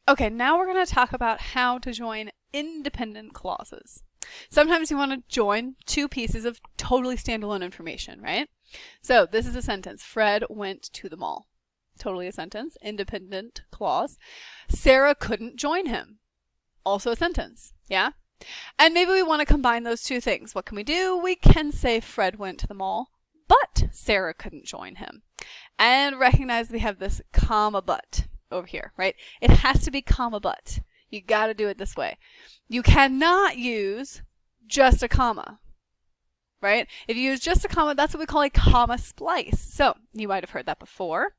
Okay, now we're going to talk about how to join independent clauses. Sometimes you want to join two pieces of totally standalone information, right? So this is a sentence. Fred went to the mall. Totally a sentence. Independent clause. Sarah couldn't join him. Also a sentence. Yeah? And maybe we want to combine those two things. What can we do? We can say Fred went to the mall, but Sarah couldn't join him. And recognize we have this comma but over here, right? It has to be comma but. You got to do it this way. You cannot use just a comma, right? If you use just a comma, that's what we call a comma splice. So you might have heard that before.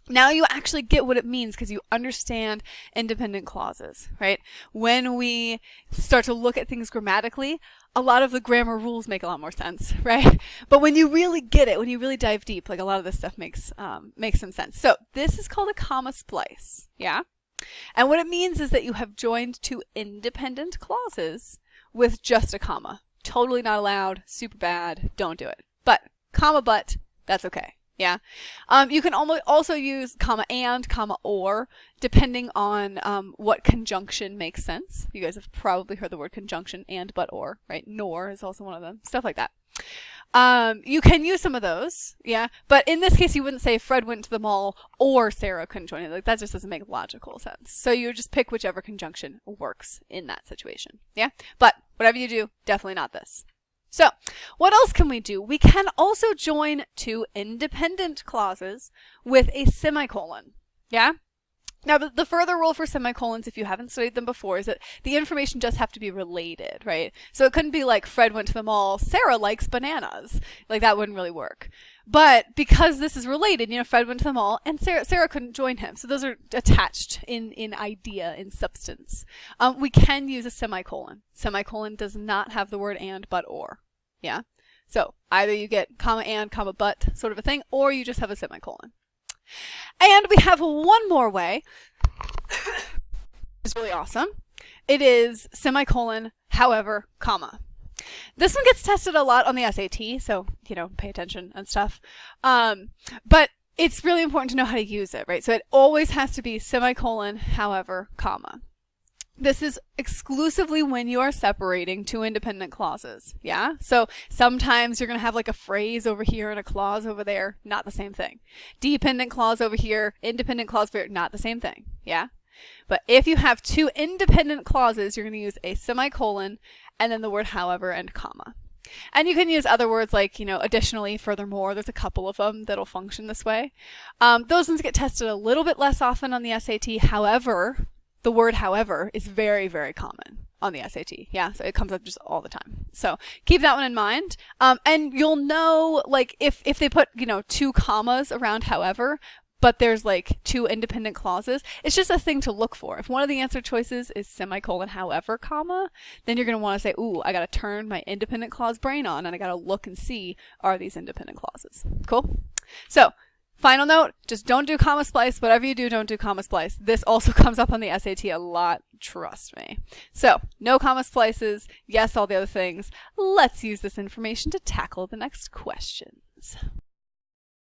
Now you actually get what it means because you understand independent clauses, right? When we start to look at things grammatically, a lot of the grammar rules make a lot more sense, right? But when you really get it, when you really dive deep, like a lot of this stuff makes some sense. So this is called a comma splice, yeah? And what it means is that you have joined two independent clauses with just a comma. Totally not allowed, super bad, don't do it. But comma but, that's okay. Yeah. You can also use comma and, comma or, depending on what conjunction makes sense. You guys have probably heard the word conjunction, and, but, or, right? Nor is also one of them. Stuff like that. You can use some of those, yeah. But in this case, you wouldn't say Fred went to the mall or Sarah couldn't join it. Like that just doesn't make logical sense. So you just pick whichever conjunction works in that situation, yeah. But whatever you do, definitely not this. So, what else can we do? We can also join two independent clauses with a semicolon, yeah? Now, the further rule for semicolons, if you haven't studied them before, is that the information just have to be related, right? So it couldn't be like Fred went to the mall, Sarah likes bananas. Like that wouldn't really work. But because this is related, you know, Fred went to the mall and Sarah couldn't join him. So those are attached in idea, in substance. We can use a semicolon. Semicolon does not have the word and, but, or. Yeah? So either you get comma and, comma but sort of a thing, or you just have a semicolon. And we have one more way. It's really awesome. It is semicolon, however, comma. This one gets tested a lot on the SAT, so, you know, pay attention and stuff. But it's really important to know how to use it, right? So it always has to be semicolon, however, comma. This is exclusively when you are separating two independent clauses, yeah? So sometimes you're going to have like a phrase over here and a clause over there, not the same thing. Dependent clause over here, independent clause over here, not the same thing, yeah? But if you have two independent clauses, you're going to use a semicolon and then the word however and comma. And you can use other words like, you know, additionally, furthermore. There's a couple of them that'll function this way. Those ones get tested a little bit less often on the SAT. However, the word however is very, very common on the SAT. Yeah, so it comes up just all the time. So keep that one in mind. And you'll know, like, if they put, you know, two commas around however, but there's like two independent clauses, it's just a thing to look for. If one of the answer choices is semicolon, however, comma, then you're going to want to say, ooh, I got to turn my independent clause brain on and I got to look and see, are these independent clauses? Cool? So, final note, just don't do comma splice. Whatever you do, don't do comma splice. This also comes up on the SAT a lot, trust me. So, no comma splices. Yes, all the other things. Let's use this information to tackle the next questions.